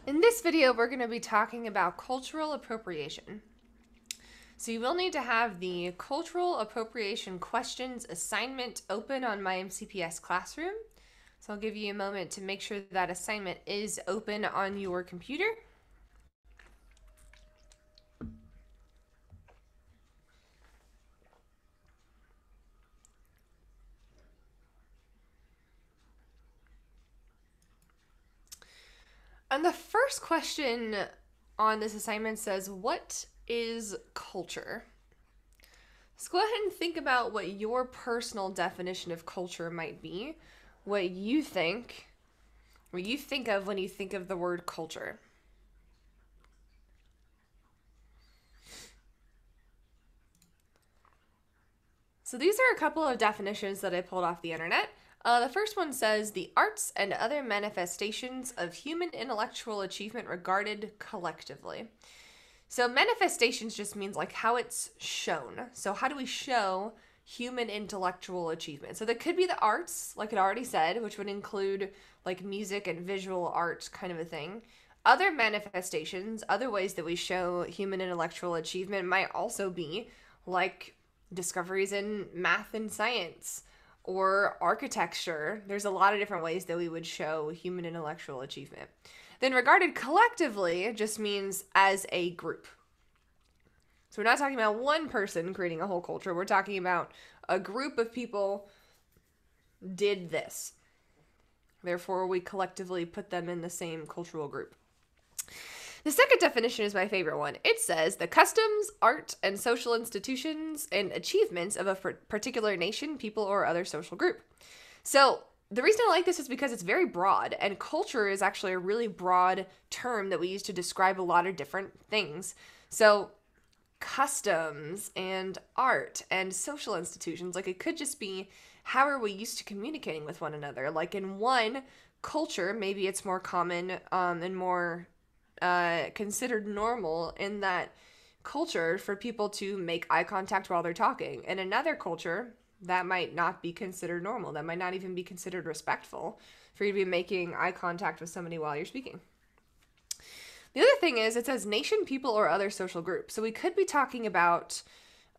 In this video, we're going to be talking about cultural appropriation. So you will need to have the cultural appropriation questions assignment open on my MCPS classroom. So I'll give you a moment to make sure that assignment is open on your computer. And the first question on this assignment says, what is culture? So go ahead and think about what your personal definition of culture might be, what you think of when you think of the word culture. So these are a couple of definitions that I pulled off the internet. The first one says, the arts and other manifestations of human intellectual achievement regarded collectively. So manifestations just means like how it's shown. So how do we show human intellectual achievement? So that could be the arts, like it already said, which would include like music and visual art kind of a thing. Other manifestations, other ways that we show human intellectual achievement might also be like discoveries in math and science or architecture. There's a lot of different ways that we would show human intellectual achievement. Then regarded collectively just means as a group. So we're not talking about one person creating a whole culture. We're talking about a group of people did this. Therefore, we collectively put them in the same cultural group. The second definition is my favorite one. It says the customs, art, and social institutions and achievements of a particular nation, people, or other social group. So the reason I like this is because it's very broad, and culture is actually a really broad term that we use to describe a lot of different things. So customs and art and social institutions, like it could just be how are we used to communicating with one another. Like in one culture, maybe it's more common and more considered normal in that culture for people to make eye contact while they're talking. In another culture, that might not be considered normal. That might not even be considered respectful for you to be making eye contact with somebody while you're speaking. The other thing is it says nation, people, or other social group. So we could be talking about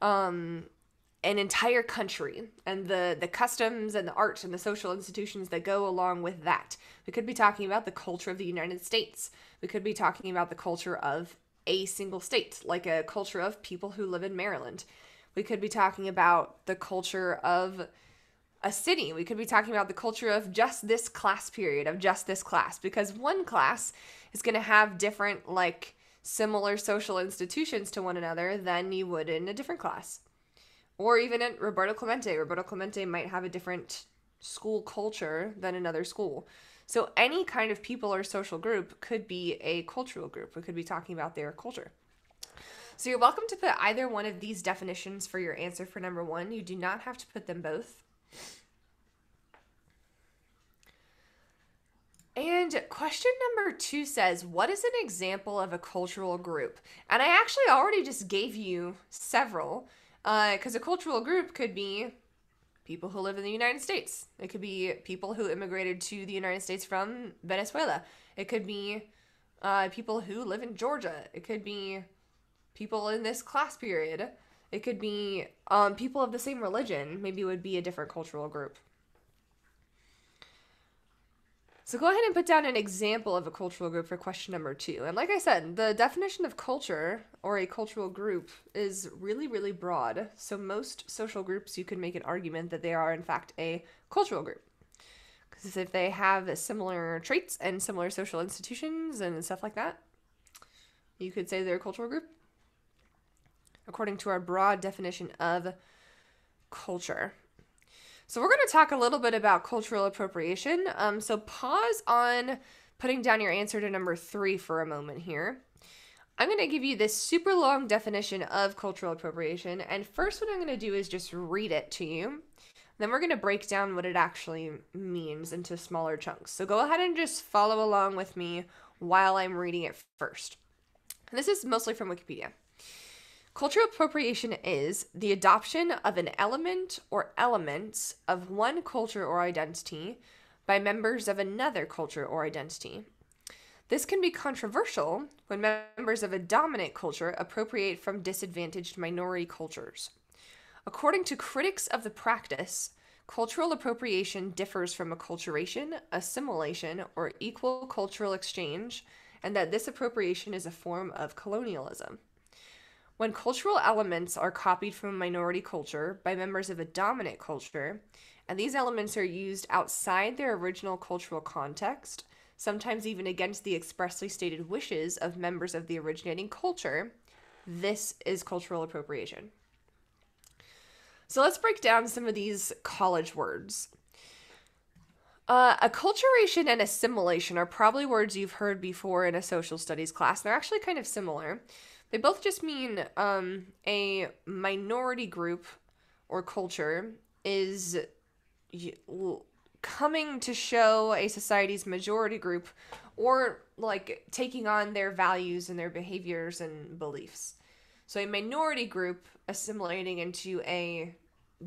an entire country and the customs and the art and the social institutions that go along with that. We could be talking about the culture of the United States. We could be talking about the culture of a single state, like a culture of people who live in Maryland. We could be talking about the culture of a city. We could be talking about the culture of just this class period, of just this class, because one class is going to have different, like, similar social institutions to one another than you would in a different class. Or even at Roberto Clemente. Roberto Clemente might have a different school culture than another school. So any kind of people or social group could be a cultural group. We could be talking about their culture. So you're welcome to put either one of these definitions for your answer for number one. You do not have to put them both. And question number 2 says, what is an example of a cultural group? And I actually already just gave you several. Because a cultural group could be people who live in the United States. It could be people who immigrated to the United States from Venezuela. It could be people who live in Georgia. It could be people in this class period. It could be people of the same religion. Maybe it would be a different cultural group. So go ahead and put down an example of a cultural group for question number 2. And like I said, the definition of culture or a cultural group is really, really broad. So most social groups, you could make an argument that they are, in fact, a cultural group. Because if they have similar traits and similar social institutions and stuff like that, you could say they're a cultural group, according to our broad definition of culture. So we're going to talk a little bit about cultural appropriation. So pause on putting down your answer to number 3 for a moment here. I'm going to give you this super long definition of cultural appropriation. And first what I'm going to do is just read it to you. Then we're going to break down what it actually means into smaller chunks. So go ahead and just follow along with me while I'm reading it first. And this is mostly from Wikipedia. Cultural appropriation is the adoption of an element or elements of one culture or identity by members of another culture or identity. This can be controversial when members of a dominant culture appropriate from disadvantaged minority cultures. According to critics of the practice, cultural appropriation differs from acculturation, assimilation, or equal cultural exchange, and that this appropriation is a form of colonialism. When cultural elements are copied from a minority culture by members of a dominant culture, and these elements are used outside their original cultural context, sometimes even against the expressly stated wishes of members of the originating culture, this is cultural appropriation. So let's break down some of these college words. Acculturation and assimilation are probably words you've heard before in a social studies class. They're actually kind of similar. They both just mean a minority group or culture is coming to show a society's majority group, or like taking on their values and their behaviors and beliefs. So a minority group assimilating into a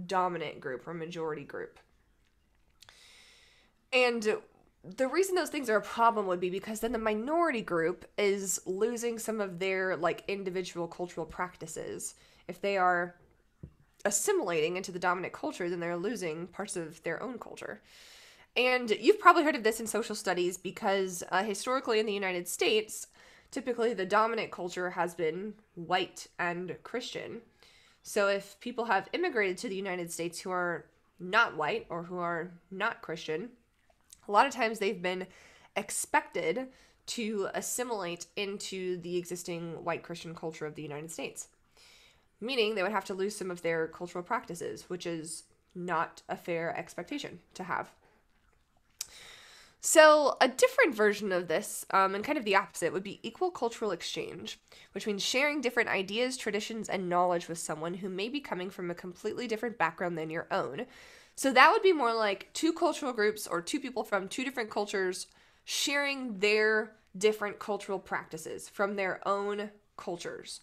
dominant group or majority group. And the reason those things are a problem would be because then the minority group is losing some of their like individual cultural practices. If they are assimilating into the dominant culture, then they're losing parts of their own culture. And you've probably heard of this in social studies because historically in the United States, typically the dominant culture has been white and Christian. So if people have immigrated to the United States who are not white or who are not Christian, a lot of times they've been expected to assimilate into the existing white Christian culture of the United States. Meaning they would have to lose some of their cultural practices, which is not a fair expectation to have. So a different version of this, and kind of the opposite, would be equal cultural exchange, which means sharing different ideas, traditions, and knowledge with someone who may be coming from a completely different background than your own. So that would be more like two cultural groups or two people from two different cultures sharing their different cultural practices from their own cultures.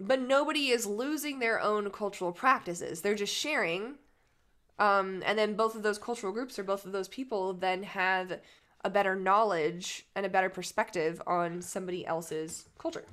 But nobody is losing their own cultural practices. They're just sharing. And then both of those cultural groups or both of those people then have a better knowledge and a better perspective on somebody else's culture.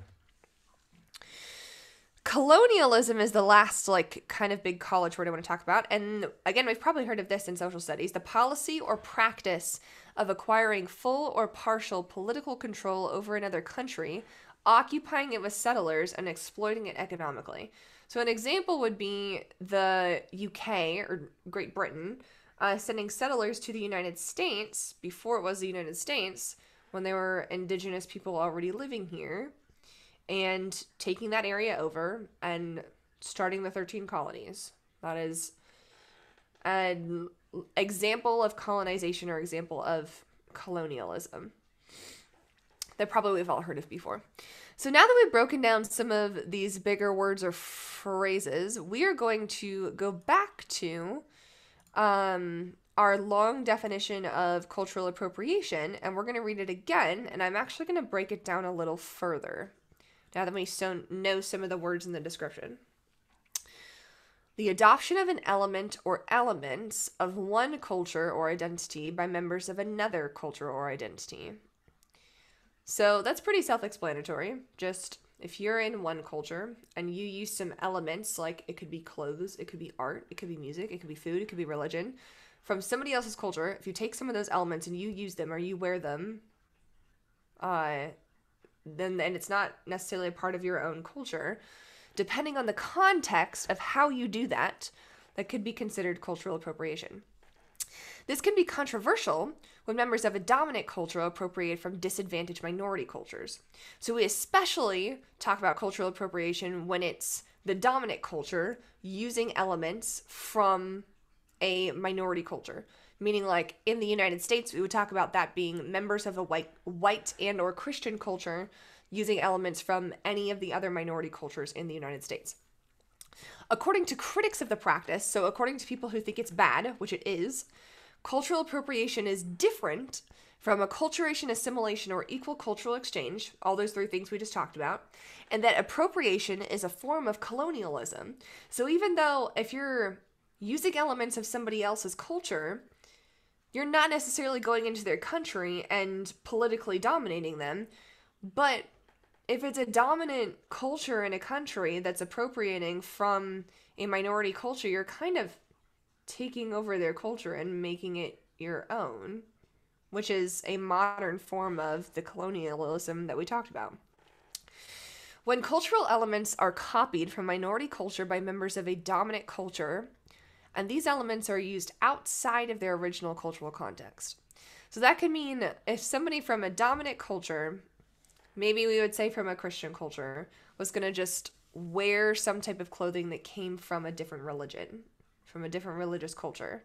Colonialism is the last, like, kind of big college word I want to talk about. And again, we've probably heard of this in social studies. The policy or practice of acquiring full or partial political control over another country, occupying it with settlers, and exploiting it economically. So an example would be the UK, or Great Britain, sending settlers to the United States before it was the United States, when there were indigenous people already living here, and taking that area over and starting the 13 colonies. That is an example of colonization or example of colonialism that probably we've all heard of before. So now that we've broken down some of these bigger words or phrases, we are going to go back to our long definition of cultural appropriation, and we're going to read it again, and I'm actually going to break it down a little further now that we know some of the words in the description. The adoption of an element or elements of one culture or identity by members of another culture or identity. So that's pretty self-explanatory. Just if you're in one culture and you use some elements, like it could be clothes, it could be art, it could be music, it could be food, it could be religion, from somebody else's culture, if you take some of those elements and you use them or you wear them, then it's not necessarily a part of your own culture. Depending on the context of how you do that, that could be considered cultural appropriation. This can be controversial when members of a dominant culture appropriate from disadvantaged minority cultures. So we especially talk about cultural appropriation when it's the dominant culture using elements from a minority culture. Meaning, like, in the United States, we would talk about that being members of a white and or Christian culture using elements from any of the other minority cultures in the United States. According to critics of the practice, so according to people who think it's bad, which it is, cultural appropriation is different from acculturation, assimilation, or equal cultural exchange, all those three things we just talked about, and that appropriation is a form of colonialism. So even though if you're using elements of somebody else's culture, you're not necessarily going into their country and politically dominating them, but if it's a dominant culture in a country that's appropriating from a minority culture, you're kind of taking over their culture and making it your own, which is a modern form of the colonialism that we talked about. When cultural elements are copied from minority culture by members of a dominant culture, and these elements are used outside of their original cultural context. So that could mean if somebody from a dominant culture, maybe we would say from a Christian culture, was going to just wear some type of clothing that came from a different religion, from a different religious culture,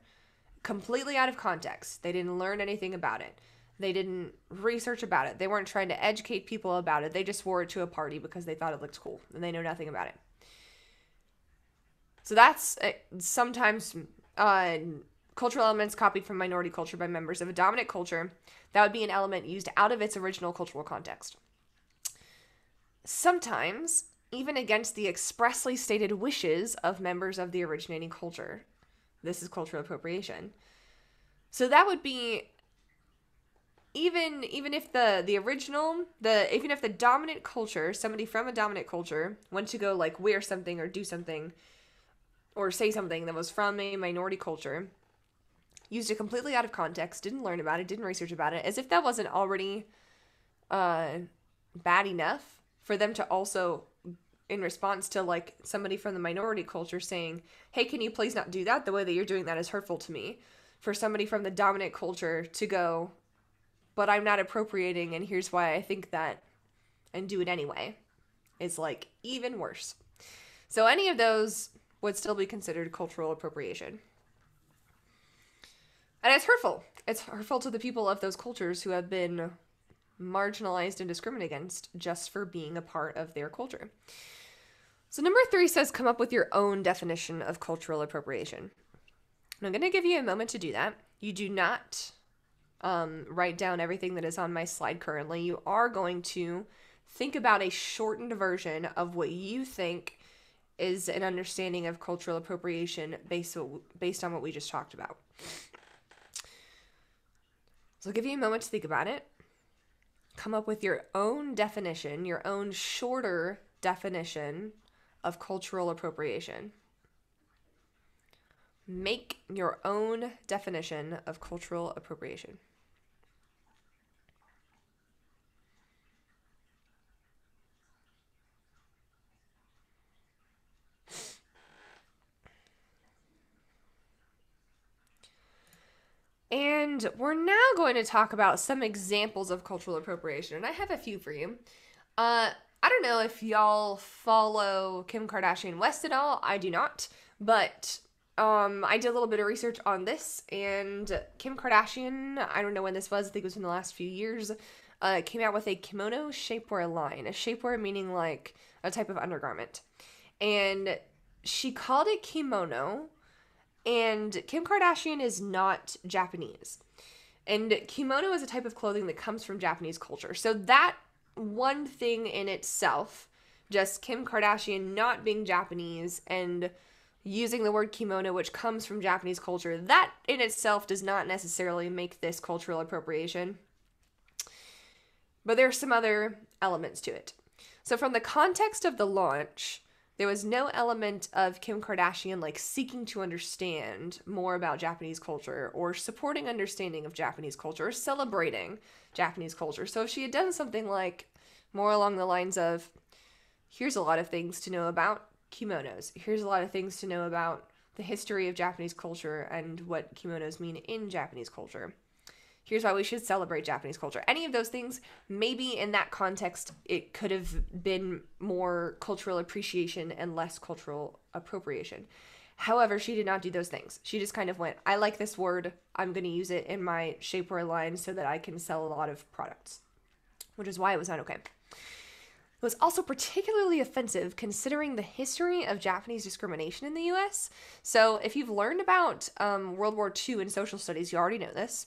completely out of context. They didn't learn anything about it. They didn't research about it. They weren't trying to educate people about it. They just wore it to a party because they thought it looked cool and they know nothing about it. So that's sometimes cultural elements copied from minority culture by members of a dominant culture. That would be an element used out of its original cultural context. Sometimes, even against the expressly stated wishes of members of the originating culture. This is cultural appropriation. So that would be even if even if the dominant culture, somebody from a dominant culture, went to go like wear something or do something or say something that was from a minority culture, used it completely out of context, didn't learn about it, didn't research about it, as if that wasn't already bad enough for them to also, in response to like somebody from the minority culture saying, hey, can you please not do that? The way that you're doing that is hurtful to me. For somebody from the dominant culture to go, but I'm not appropriating and here's why I think that, and do it anyway, is like even worse. So any of those would still be considered cultural appropriation. And it's hurtful. It's hurtful to the people of those cultures who have been marginalized and discriminated against just for being a part of their culture. So number 3 says come up with your own definition of cultural appropriation. And I'm going to give you a moment to do that. You do not write down everything that is on my slide currently. You are going to think about a shortened version of what you think is an understanding of cultural appropriation based on what we just talked about. So I'll give you a moment to think about it. Come up with your own definition, your own shorter definition of cultural appropriation. Make your own definition of cultural appropriation. And we're now going to talk about some examples of cultural appropriation, and I have a few for you. I don't know if y'all follow Kim Kardashian West at all. I do not, but I did a little bit of research on this, and Kim Kardashian, I don't know when this was, I think it was in the last few years, came out with a kimono shapewear line. A shapewear meaning like a type of undergarment. And she called it kimono. And Kim Kardashian is not Japanese. And kimono is a type of clothing that comes from Japanese culture. So that one thing in itself, just Kim Kardashian not being Japanese and using the word kimono, which comes from Japanese culture, that in itself does not necessarily make this cultural appropriation. But there are some other elements to it. So from the context of the launch, there was no element of Kim Kardashian like seeking to understand more about Japanese culture or supporting understanding of Japanese culture or celebrating Japanese culture. So if she had done something like more along the lines of, here's a lot of things to know about kimonos. Here's a lot of things to know about the history of Japanese culture and what kimonos mean in Japanese culture. Here's why we should celebrate Japanese culture. Any of those things, maybe in that context, it could have been more cultural appreciation and less cultural appropriation. However, she did not do those things. She just kind of went, I like this word. I'm going to use it in my shapewear line so that I can sell a lot of products, which is why it was not okay. It was also particularly offensive considering the history of Japanese discrimination in the U.S. So if you've learned about World War II in social studies, you already know this.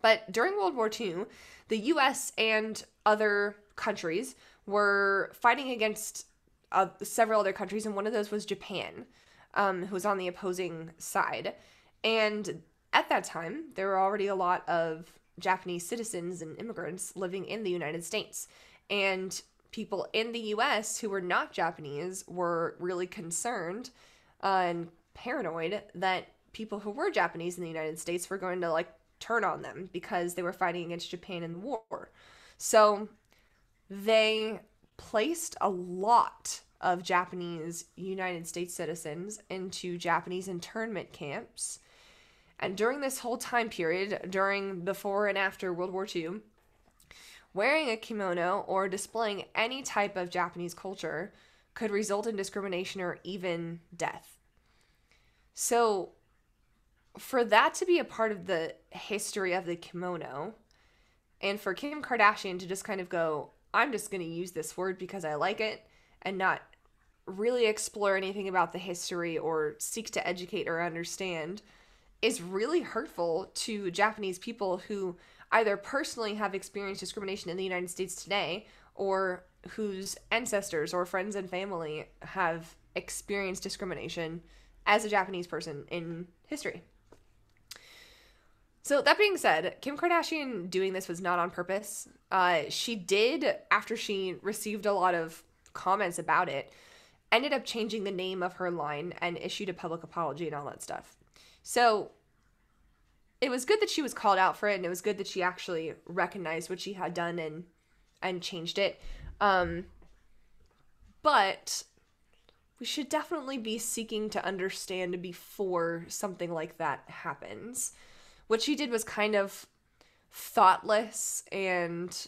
But during World War II, the U.S. and other countries were fighting against several other countries, and one of those was Japan, who was on the opposing side. And at that time, there were already a lot of Japanese citizens and immigrants living in the United States. And people in the US who were not Japanese were really concerned and paranoid that people who were Japanese in the United States were going to like turn on them because they were fighting against Japan in the war. So they placed a lot of Japanese United States citizens into Japanese internment camps. And during this whole time period, during before and after World War II, wearing a kimono or displaying any type of Japanese culture could result in discrimination or even death. So, for that to be a part of the history of the kimono, and for Kim Kardashian to just kind of go, I'm just going to use this word because I like it, and not really explore anything about the history or seek to educate or understand, is really hurtful to Japanese people who either personally have experienced discrimination in the United States today, or whose ancestors or friends and family have experienced discrimination as a Japanese person in history. So that being said, Kim Kardashian doing this was not on purpose. She did, after she received a lot of comments about it, ended up changing the name of her line and issued a public apology and all that stuff. So it was good that she was called out for it, and it was good that she actually recognized what she had done and changed it. But we should definitely be seeking to understand before something like that happens. What she did was kind of thoughtless and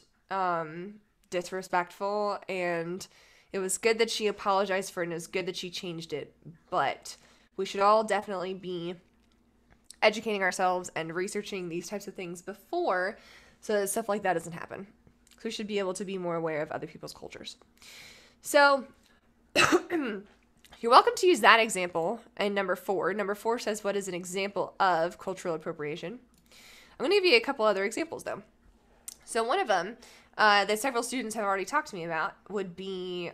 disrespectful, and it was good that she apologized for it, and it was good that she changed it. But we should all definitely be educating ourselves and researching these types of things before, so that stuff like that doesn't happen. So we should be able to be more aware of other people's cultures. So you're welcome to use that example in number 4. Number 4 says, what is an example of cultural appropriation? I'm going to give you a couple other examples, though. So one of them that several students have already talked to me about would be,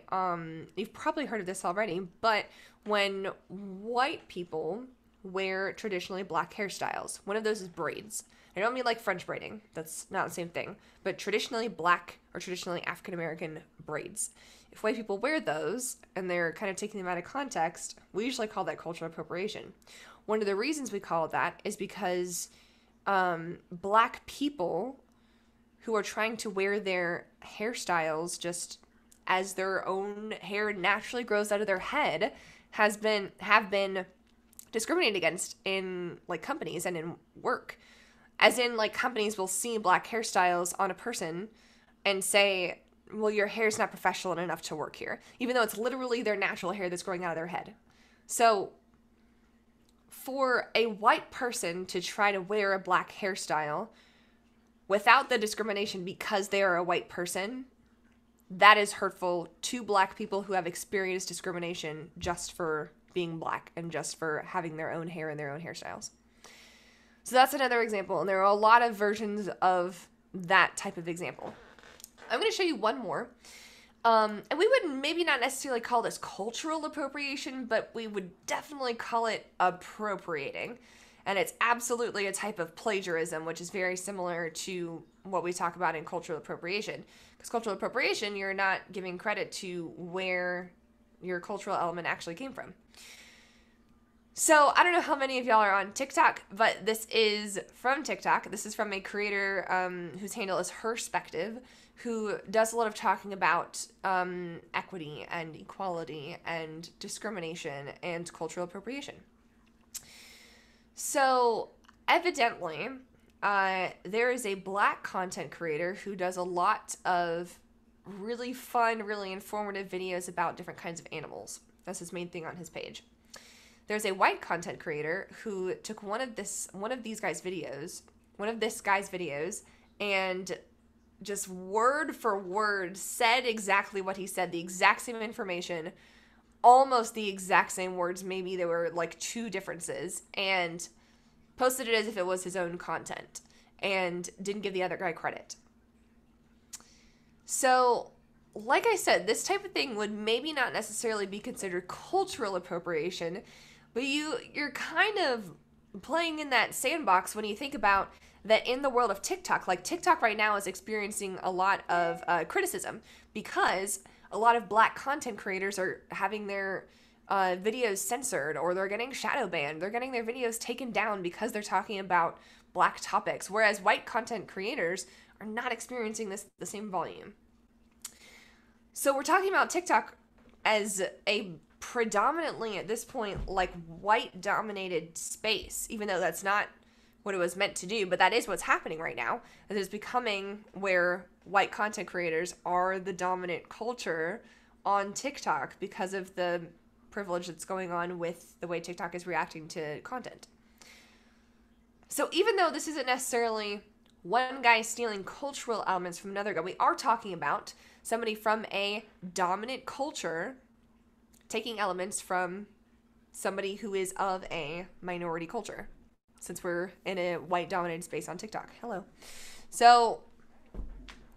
you've probably heard of this already, but when white people wear traditionally black hairstyles. One of those is braids. I don't mean like French braiding. That's not the same thing. But traditionally black or traditionally African-American braids. If white people wear those and they're kind of taking them out of context, we usually call that cultural appropriation. One of the reasons we call it that is because black people who are trying to wear their hairstyles just as their own hair naturally grows out of their head have been discriminated against in like companies and in work. As in, like, companies will see black hairstyles on a person and say, well, your hair's not professional enough to work here, even though it's literally their natural hair that's growing out of their head. So for a white person to try to wear a black hairstyle without the discrimination because they are a white person, that is hurtful to black people who have experienced discrimination just for being black and just for having their own hair and their own hairstyles. So that's another example, and there are a lot of versions of that type of example. I'm going to show you one more. And we would maybe not necessarily call this cultural appropriation, but we would definitely call it appropriating. And it's absolutely a type of plagiarism, which is very similar to what we talk about in cultural appropriation. Because cultural appropriation, you're not giving credit to where your cultural element actually came from. So I don't know how many of y'all are on TikTok, but this is from TikTok. This is from a creator whose handle is Herspective, who does a lot of talking about equity and equality and discrimination and cultural appropriation. So evidently, there is a black content creator who does a lot of really fun, really informative videos about different kinds of animals. That's his main thing on his page. There's a white content creator who took one of this guy's videos, and just word for word said exactly what he said, the exact same information, almost the exact same words. Maybe there were like 2 differences, and posted it as if it was his own content and didn't give the other guy credit. So, like I said, this type of thing would maybe not necessarily be considered cultural appropriation, but you're kind of playing in that sandbox when you think about that in the world of TikTok. Like, TikTok right now is experiencing a lot of criticism because a lot of black content creators are having their videos censored, or they're getting shadow banned. They're getting their videos taken down because they're talking about black topics, whereas white content creators are not experiencing the same volume. So we're talking about TikTok as a predominantly, at this point, like, white dominated space, even though that's not what it was meant to do, but that is what's happening right now. It is becoming where white content creators are the dominant culture on TikTok because of the privilege that's going on with the way TikTok is reacting to content. So even though this isn't necessarily one guy stealing cultural elements from another guy, we are talking about somebody from a dominant culture taking elements from somebody who is of a minority culture, since we're in a white dominated space on TikTok. Hello. So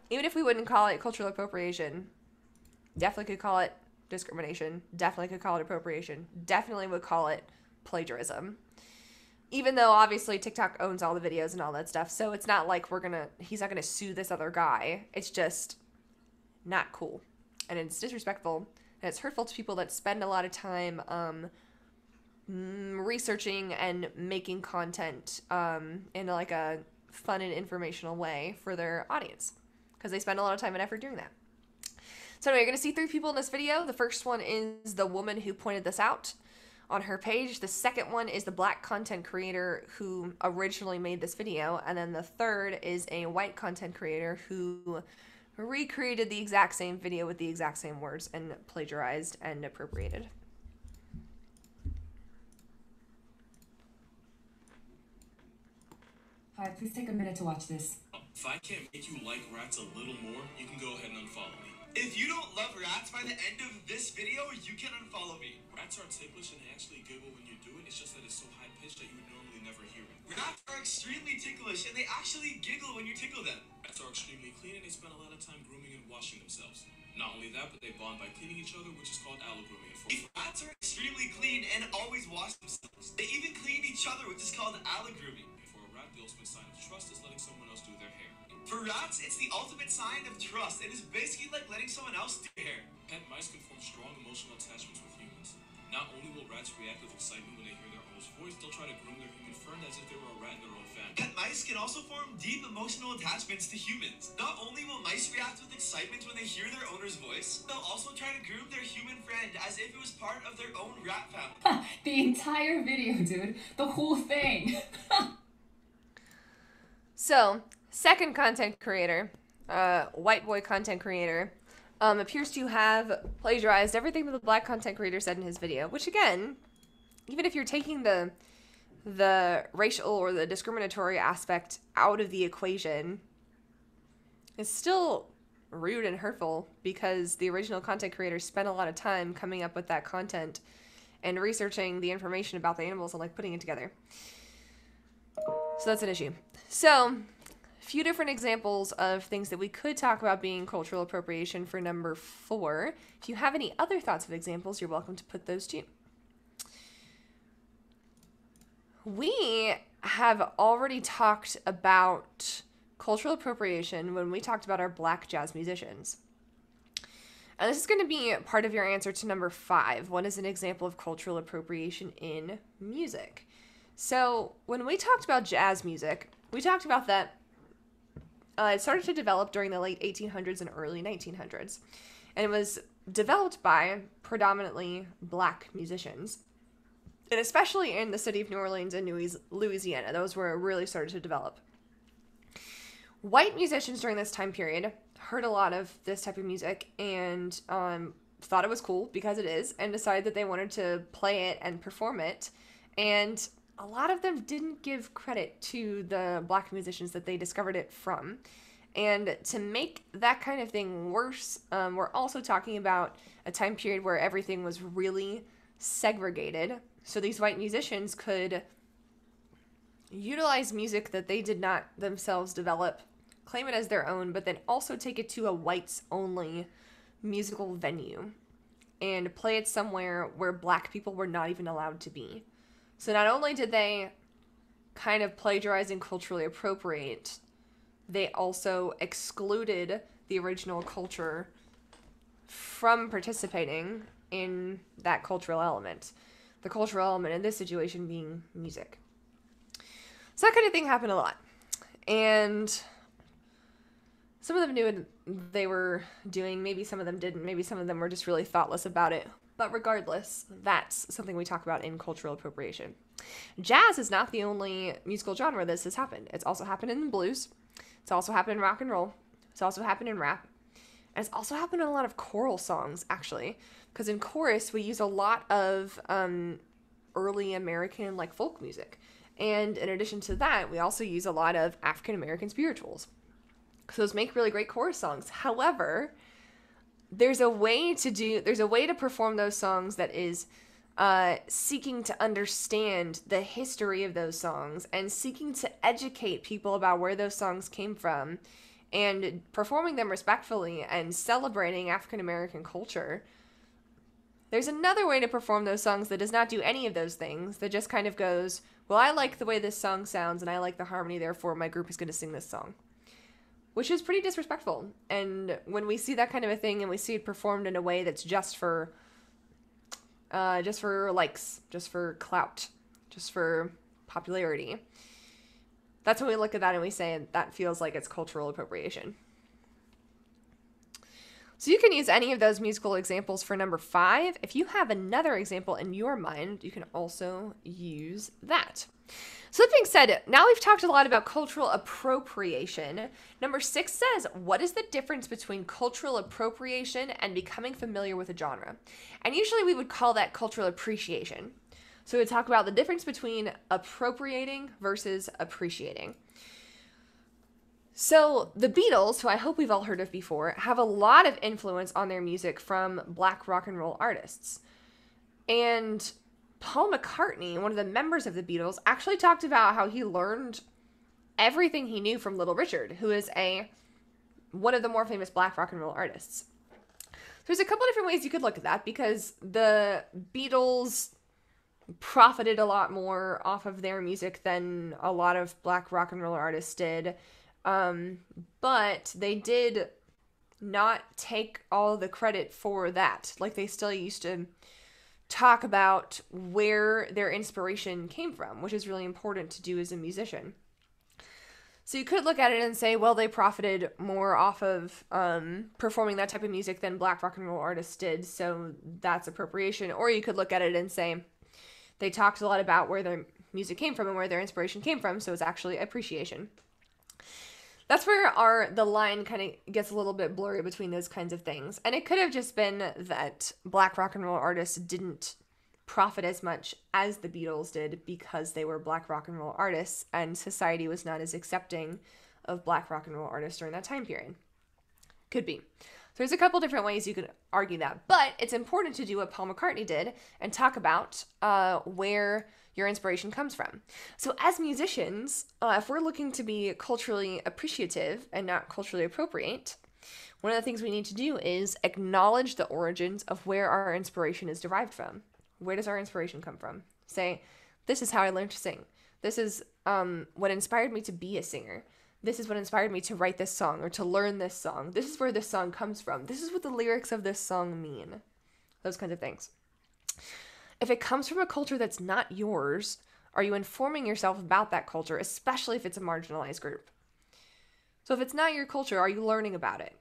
even if we wouldn't call it cultural appropriation, definitely could call it discrimination, definitely could call it appropriation, definitely would call it plagiarism. Even though obviously TikTok owns all the videos and all that stuff, so it's not like he's not gonna sue this other guy. It's just not cool, and it's disrespectful, and it's hurtful to people that spend a lot of time researching and making content in like a fun and informational way for their audience, because they spend a lot of time and effort doing that. So anyway, you're going to see 3 people in this video. The first one is the woman who pointed this out on her page. The second one is the black content creator who originally made this video. And then the third is a white content creator who recreated the exact same video with the exact same words and plagiarized and appropriated. Hi, please take a minute to watch this. If I can't make you like rats a little more, you can go ahead and unfollow me. If you don't love rats by the end of this video, you can unfollow me. Rats are ticklish and they actually giggle when you do it. It's just that it's so high-pitched that you would normally never hear it. Rats are extremely ticklish and they actually giggle when you tickle them. Rats are extremely clean and they spend a lot of time grooming and washing themselves. Not only that, but they bond by cleaning each other, which is called allogrooming. If rats are extremely clean and always wash themselves, they even clean each other, which is called allogrooming. For a rat, the ultimate sign of trust is letting someone else do their hair. For rats, it's the ultimate sign of trust. It is basically like letting someone else do their hair. Pet mice can form strong emotional attachments with humans. Not only will rats react with excitement when they hear their owner's voice, they'll try to groom their human friend as if they were a rat in their own family. Pet mice can also form deep emotional attachments to humans. Not only will mice react with excitement when they hear their owner's voice, they'll also try to groom their human friend as if it was part of their own rat family. The entire video, dude. The whole thing. So, second content creator, white boy content creator, appears to have plagiarized everything that the black content creator said in his video, which again, even if you're taking the racial or the discriminatory aspect out of the equation, is still rude and hurtful, because the original content creator spent a lot of time coming up with that content and researching the information about the animals and like putting it together. So that's an issue. So, a few different examples of things that we could talk about being cultural appropriation for number 4. If you have any other thoughts of examples, you're welcome to put those too. We have already talked about cultural appropriation when we talked about our black jazz musicians. And this is going to be part of your answer to number 5. What is an example of cultural appropriation in music? So when we talked about jazz music, we talked about that it started to develop during the late 1800s and early 1900s. And it was developed by predominantly black musicians. And especially in the city of New Orleans and Louisiana, those were really started to develop. White musicians during this time period heard a lot of this type of music and thought it was cool, because it is, and decided that they wanted to play it and perform it. And a lot of them didn't give credit to the black musicians that they discovered it from. And to make that kind of thing worse, we're also talking about a time period where everything was really segregated. So these white musicians could utilize music that they did not themselves develop, claim it as their own, but then also take it to a whites-only musical venue and play it somewhere where black people were not even allowed to be. So not only did they kind of plagiarize and culturally appropriate, they also excluded the original culture from participating in that cultural element. The cultural element in this situation being music. So that kind of thing happened a lot. And some of them knew what they were doing. Maybe some of them didn't. Maybe some of them were just really thoughtless about it. But regardless, that's something we talk about in cultural appropriation. Jazz is not the only musical genre this has happened. It's also happened in blues. It's also happened in rock and roll. It's also happened in rap. And it's also happened in a lot of choral songs, actually. Because in chorus, we use a lot of early American, like, folk music. And in addition to that, we also use a lot of African American spirituals. So those make really great chorus songs. However, there's a way to perform those songs that is seeking to understand the history of those songs and seeking to educate people about where those songs came from and performing them respectfully and celebrating African American culture. There's another way to perform those songs that does not do any of those things, that just kind of goes, well, I like the way this song sounds and I like the harmony, therefore my group is going to sing this song. Which is pretty disrespectful. And when we see that kind of a thing and we see it performed in a way that's just for likes, just for clout, just for popularity, that's when we look at that and we say that feels like it's cultural appropriation. So you can use any of those musical examples for number 5. If you have another example in your mind, you can also use that. So that being said, now we've talked a lot about cultural appropriation. Number 6 says, what is the difference between cultural appropriation and becoming familiar with a genre? And usually we would call that cultural appreciation. So we would talk about the difference between appropriating versus appreciating. So the Beatles, who I hope we've all heard of before, have a lot of influence on their music from Black rock and roll artists. And Paul McCartney, one of the members of the Beatles, actually talked about how he learned everything he knew from Little Richard, who is one of the more famous Black rock and roll artists. There's a couple different ways you could look at that, because the Beatles profited a lot more off of their music than a lot of Black rock and roll artists did. But they did not take all the credit for that. Like, they still used to talk about where their inspiration came from, which is really important to do as a musician. So you could look at it and say, well, they profited more off of performing that type of music than Black rock and roll artists did, so that's appropriation. Or you could look at it and say, they talked a lot about where their music came from and where their inspiration came from, so it's actually appreciation. That's where the line kind of gets a little bit blurry between those kinds of things. And it could have just been that Black rock and roll artists didn't profit as much as the Beatles did because they were Black rock and roll artists, and society was not as accepting of Black rock and roll artists during that time period. Could be. So there's a couple different ways you could argue that, but it's important to do what Paul McCartney did and talk about where your inspiration comes from. So as musicians, if we're looking to be culturally appreciative and not culturally appropriate, one of the things we need to do is acknowledge the origins of where our inspiration is derived from. Where does our inspiration come from? Say, this is how I learned to sing. This is what inspired me to be a singer. This is what inspired me to write this song or to learn this song. This is where this song comes from. This is what the lyrics of this song mean. Those kinds of things. If it comes from a culture that's not yours, are you informing yourself about that culture, especially if it's a marginalized group? So if it's not your culture, are you learning about it?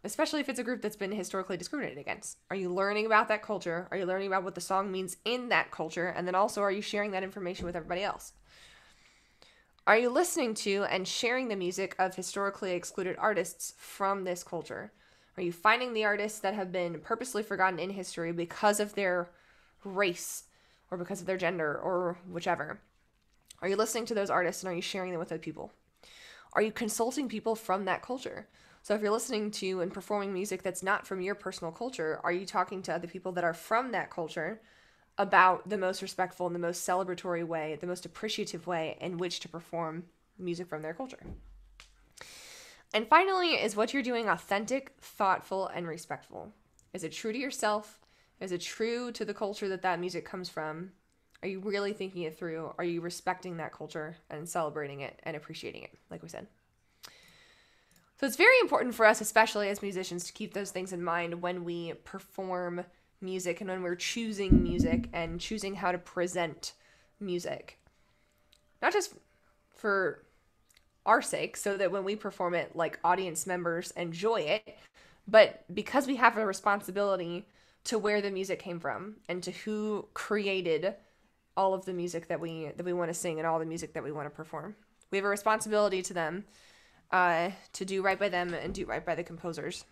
Especially if it's a group that's been historically discriminated against. Are you learning about that culture? Are you learning about what the song means in that culture? And then also, are you sharing that information with everybody else? Are you listening to and sharing the music of historically excluded artists from this culture? Are you finding the artists that have been purposely forgotten in history because of their race or because of their gender or whichever? Are you listening to those artists and are you sharing them with other people? Are you consulting people from that culture? So if you're listening to and performing music that's not from your personal culture, are you talking to other people that are from that culture about the most respectful and the most celebratory way, the most appreciative way in which to perform music from their culture? And finally, is what you're doing authentic, thoughtful, and respectful? Is it true to yourself? Is it true to the culture that music comes from? Are you really thinking it through? Are you respecting that culture and celebrating it and appreciating it, like we said? So it's very important for us, especially as musicians, to keep those things in mind when we perform music and when we're choosing music and choosing how to present music. Not just for our sake, so that when we perform it, like, audience members enjoy it, but because we have a responsibility to where the music came from and to who created all of the music that we want to sing and all the music that we want to perform. We have a responsibility to them, to do right by them and do right by the composers.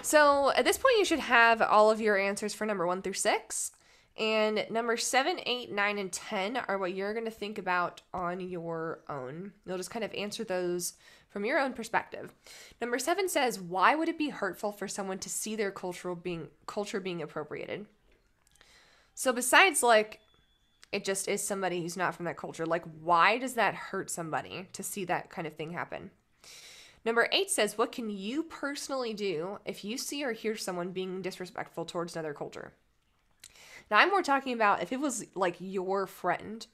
So at this point, you should have all of your answers for number 1 through 6. And number 7, 8, 9, and 10 are what you're going to think about on your own. You'll just kind of answer those from your own perspective. Number 7 says, why would it be hurtful for someone to see their culture being appropriated? So besides, like, it just is somebody who's not from that culture, like, why does that hurt somebody to see that kind of thing happen? Number 8 says, what can you personally do if you see or hear someone being disrespectful towards another culture? Now, I'm more talking about if it was, like, your friend.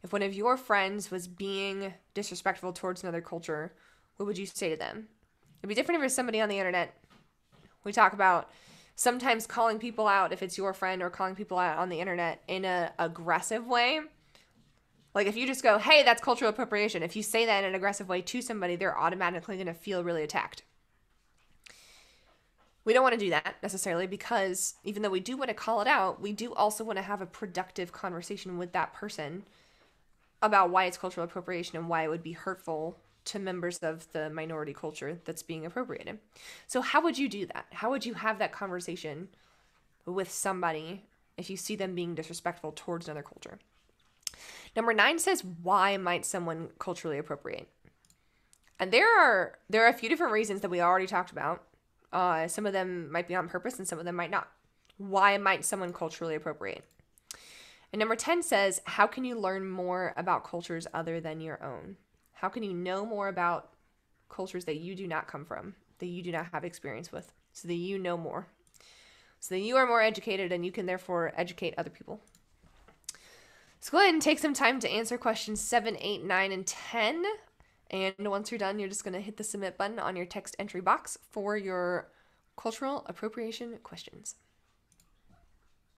If one of your friends was being disrespectful towards another culture, what would you say to them? It'd be different if it was somebody on the internet. We talk about sometimes calling people out if it's your friend, or calling people out on the internet in an aggressive way. Like, if you just go, hey, that's cultural appropriation. If you say that in an aggressive way to somebody, they're automatically going to feel really attacked. We don't want to do that necessarily, because even though we do want to call it out, we do also want to have a productive conversation with that person about why it's cultural appropriation and why it would be hurtful to members of the minority culture that's being appropriated. So how would you do that? How would you have that conversation with somebody if you see them being disrespectful towards another culture? Number 9 says, why might someone culturally appropriate? And there are a few different reasons that we already talked about. Some of them might be on purpose and some of them might not. Why might someone culturally appropriate? And number 10 says, how can you learn more about cultures other than your own? How can you know more about cultures that you do not come from, that you do not have experience with, so that you know more, so that you are more educated and you can therefore educate other people? So go ahead and take some time to answer questions 7, 8, 9, and 10. And once you're done, you're just going to hit the submit button on your text entry box for your cultural appropriation questions.